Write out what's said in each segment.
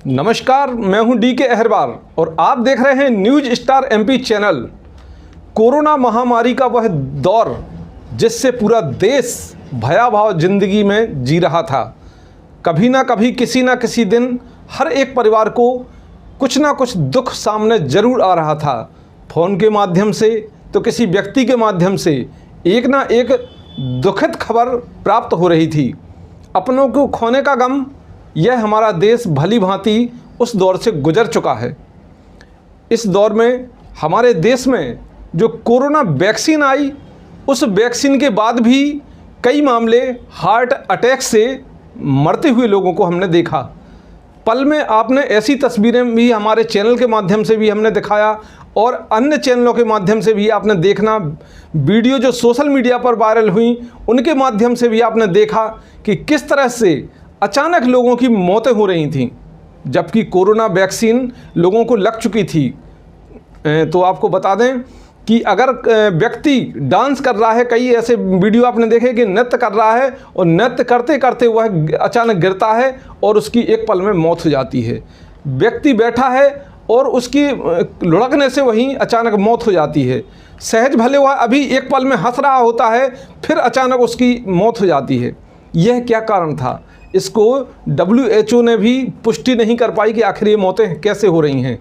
नमस्कार, मैं हूं DK अहरवाल और आप देख रहे हैं news star MP channel. Corona महामारी का वह दौर जिससे पूरा देश भयावह जिंदगी में जी रहा था। कभी ना कभी किसी ना किसी दिन हर एक परिवार को कुछ ना कुछ दुख सामने जरूर आ रहा था। फ़ोन के माध्यम से तो किसी व्यक्ति के माध्यम से एक ना एक दुखद खबर प्राप्त हो रही थी। अपनों को खोने का गम, यह हमारा देश भली भांति उस दौर से गुजर चुका है। इस दौर में हमारे देश में जो कोरोना वैक्सीन आई, उस वैक्सीन के बाद भी कई मामले हार्ट अटैक से मरते हुए लोगों को हमने देखा। पल में आपने ऐसी तस्वीरें भी हमारे चैनल के माध्यम से भी हमने दिखाया और अन्य चैनलों के माध्यम से भी आपने देखना, वीडियो जो सोशल मीडिया पर वायरल हुई उनके माध्यम से भी आपने देखा कि किस तरह से अचानक लोगों की मौतें हो रही थीं, जबकि कोरोना वैक्सीन लोगों को लग चुकी थी। तो आपको बता दें कि अगर व्यक्ति डांस कर रहा है, कई ऐसे वीडियो आपने देखे कि नृत्य कर रहा है और नृत्य करते करते वह अचानक गिरता है और उसकी एक पल में मौत हो जाती है। व्यक्ति बैठा है और उसकी लुढ़कने से वहीं अचानक मौत हो जाती है। सहज भले वह अभी एक पल में हंस रहा होता है, फिर अचानक उसकी मौत हो जाती है। यह क्या कारण था? इसको WHO ने भी पुष्टि नहीं कर पाई कि आखिर ये मौतें कैसे हो रही हैं।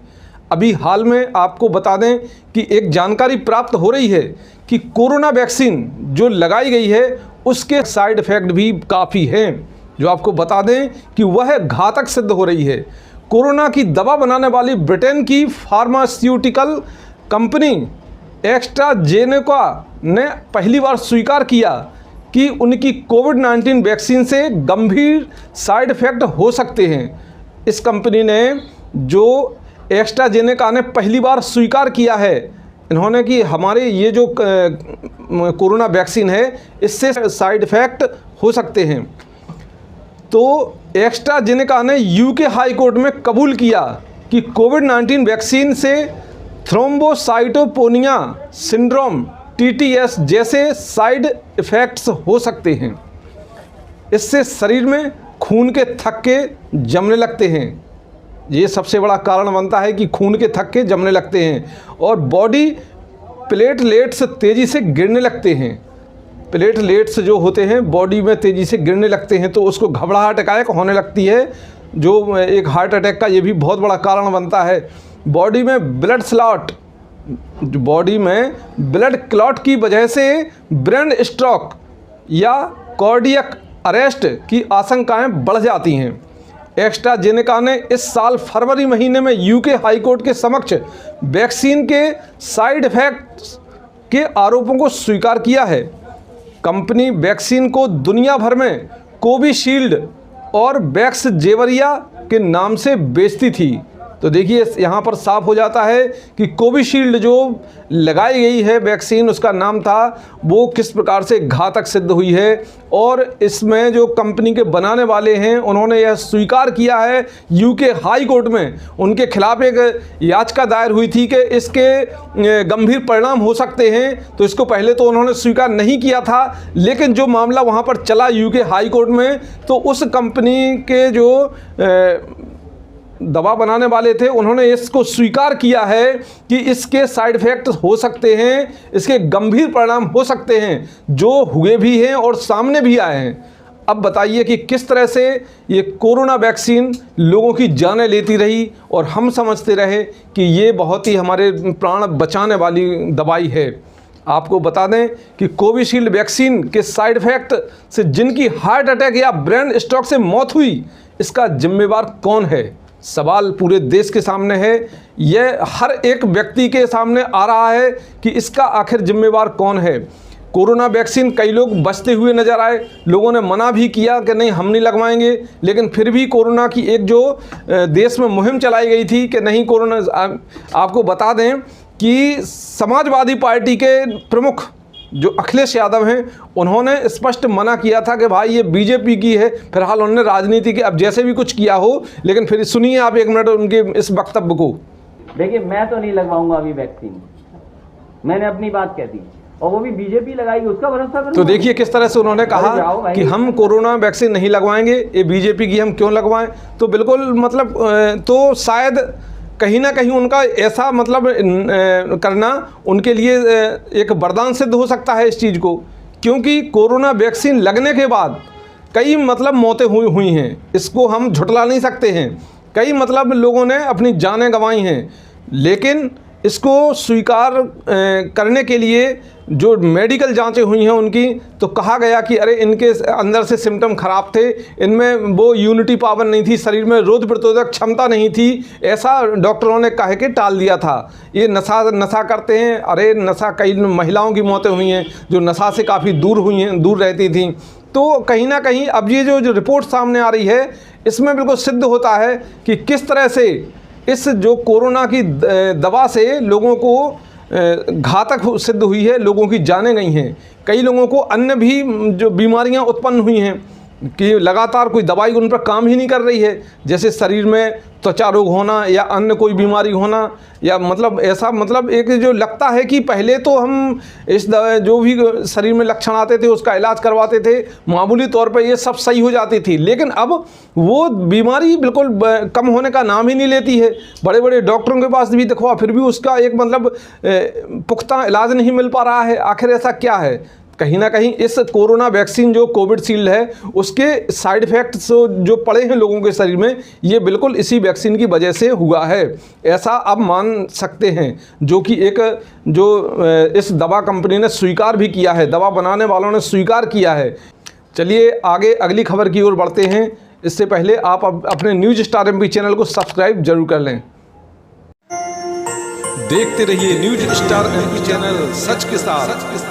अभी हाल में आपको बता दें कि एक जानकारी प्राप्त हो रही है कि कोरोना वैक्सीन जो लगाई गई है उसके साइड इफ़ेक्ट भी काफ़ी हैं, जो आपको बता दें कि वह घातक सिद्ध हो रही है। कोरोना की दवा बनाने वाली ब्रिटेन की फार्मास्यूटिकल कंपनी एस्ट्राजेनेका ने पहली बार स्वीकार किया कि उनकी कोविड-19 वैक्सीन से गंभीर साइड इफ़ेक्ट हो सकते हैं। इस कंपनी ने, जो एस्ट्राजेनेका ने पहली बार स्वीकार किया है इन्होंने कि हमारे ये जो कोरोना वैक्सीन है इससे साइड इफ़ेक्ट हो सकते हैं। तो एस्ट्राजेनेका ने UK हाई कोर्ट में कबूल किया कि कोविड-19 वैक्सीन से थ्रोम्बोसाइटोपेनिया सिंड्रोम TTS जैसे साइड इफ़ेक्ट्स हो सकते हैं। इससे शरीर में खून के थक्के जमने लगते हैं। ये सबसे बड़ा कारण बनता है कि खून के थक्के जमने लगते हैं और बॉडी प्लेटलेट्स तेज़ी से गिरने लगते हैं। प्लेटलेट्स जो होते हैं बॉडी में तेज़ी से गिरने लगते हैं, तो उसको घबराहट अटैक होने लगती है, जो एक हार्ट अटैक का ये भी बहुत बड़ा कारण बनता है। बॉडी में ब्लड क्लॉट, बॉडी में ब्लड क्लॉट की वजह से ब्रेन स्ट्रोक या कार्डियक अरेस्ट की आशंकाएं बढ़ जाती हैं। एस्ट्राजेनेका ने इस साल फरवरी महीने में UK हाई कोर्ट के समक्ष वैक्सीन के साइड इफ़ेक्ट्स के आरोपों को स्वीकार किया है। कंपनी वैक्सीन को दुनिया भर में कोविशील्ड और वैक्सजेवरिया के नाम से बेचती थी। तो देखिए यहाँ पर साफ हो जाता है कि कोविशील्ड जो लगाई गई है वैक्सीन, उसका नाम था, वो किस प्रकार से घातक सिद्ध हुई है। और इसमें जो कंपनी के बनाने वाले हैं उन्होंने यह स्वीकार किया है UK हाई कोर्ट में। उनके खिलाफ एक याचिका दायर हुई थी कि इसके गंभीर परिणाम हो सकते हैं, तो इसको पहले तो उन्होंने स्वीकार नहीं किया था, लेकिन जो मामला वहाँ पर चला UK हाई कोर्ट में, तो उस कंपनी के जो दवा बनाने वाले थे उन्होंने इसको स्वीकार किया है कि इसके साइड इफ़ेक्ट हो सकते हैं, इसके गंभीर परिणाम हो सकते हैं, जो हुए भी हैं और सामने भी आए हैं। अब बताइए कि किस तरह से ये कोरोना वैक्सीन लोगों की जानें लेती रही और हम समझते रहे कि ये बहुत ही हमारे प्राण बचाने वाली दवाई है। आपको बता दें कि कोविशील्ड वैक्सीन के साइड इफ़ेक्ट से जिनकी हार्ट अटैक या ब्रेन स्ट्रोक से मौत हुई, इसका जिम्मेवार कौन है? सवाल पूरे देश के सामने है। यह हर एक व्यक्ति के सामने आ रहा है कि इसका आखिर जिम्मेवार कौन है। कोरोना वैक्सीन कई लोग बचते हुए नज़र आए, लोगों ने मना भी किया कि नहीं हम नहीं लगवाएंगे, लेकिन फिर भी कोरोना की एक जो देश में मुहिम चलाई गई थी कि नहीं कोरोना। आपको बता दें कि समाजवादी पार्टी के प्रमुख जो अखिलेश यादव हैं, उन्होंने स्पष्ट मना किया था कि भाई ये BJP की है। फिलहाल उन्होंने राजनीति के अब जैसे भी कुछ किया हो, लेकिन फिर सुनिए आप एक मिनट उनके इस वक्तव्य को। देखिए, मैं तो नहीं लगवाऊंगा अभी वैक्सीन, मैंने अपनी बात कह दी। और वो भी बीजेपी लगाएगी, उसका भरोसा करूं? तो देखिए किस तरह से उन्होंने कहा कि हम कोरोना वैक्सीन नहीं लगवाएंगे, ये बीजेपी की हम क्यों लगवाएं। तो बिल्कुल मतलब तो शायद कहीं ना कहीं उनका ऐसा मतलब करना उनके लिए एक वरदान सिद्ध हो सकता है इस चीज़ को, क्योंकि कोरोना वैक्सीन लगने के बाद कई मतलब मौतें हुई हैं, इसको हम झुठला नहीं सकते हैं। कई मतलब लोगों ने अपनी जानें गंवाई हैं, लेकिन इसको स्वीकार करने के लिए जो मेडिकल जांचें हुई हैं उनकी, तो कहा गया कि अरे इनके अंदर से सिम्टम ख़राब थे, इनमें वो यूनिटी पावर नहीं थी, शरीर में रोग प्रतिरोधक क्षमता नहीं थी, ऐसा डॉक्टरों ने कह के टाल दिया था। ये नशा करते हैं, अरे नशा, कई महिलाओं की मौतें हुई हैं जो नशा से काफ़ी दूर रहती थी। तो कहीं ना कहीं अब ये जो रिपोर्ट सामने आ रही है, इसमें बिल्कुल सिद्ध होता है कि किस तरह से इस जो कोरोना की दवा से लोगों को घातक सिद्ध हुई है, लोगों की जानें गई हैं। कई लोगों को अन्य भी जो बीमारियां उत्पन्न हुई हैं कि लगातार कोई दवाई उन पर काम ही नहीं कर रही है, जैसे शरीर में त्वचा रोग होना या अन्य कोई बीमारी होना, या मतलब ऐसा मतलब एक जो लगता है कि पहले तो हम इस जो भी शरीर में लक्षण आते थे उसका इलाज करवाते थे, मामूली तौर पर ये सब सही हो जाती थी, लेकिन अब वो बीमारी बिल्कुल कम होने का नाम ही नहीं लेती है। बड़े बड़े डॉक्टरों के पास भी दिखवा, फिर भी उसका एक मतलब पुख्ता इलाज नहीं मिल पा रहा है। आखिर ऐसा क्या है? कहीं ना कहीं इस कोरोना वैक्सीन जो कोविशील्ड है, उसके साइड इफ़ेक्ट्स जो पड़े हैं लोगों के शरीर में, ये बिल्कुल इसी वैक्सीन की वजह से हुआ है, ऐसा अब मान सकते हैं। जो कि एक जो इस दवा कंपनी ने स्वीकार भी किया है, दवा बनाने वालों ने स्वीकार किया है। चलिए आगे अगली खबर की ओर बढ़ते हैं। इससे पहले आप अपने न्यूज स्टार MP चैनल को सब्सक्राइब जरूर कर लें। देखते रहिए न्यूज स्टार MP चैनल, सच के साथ।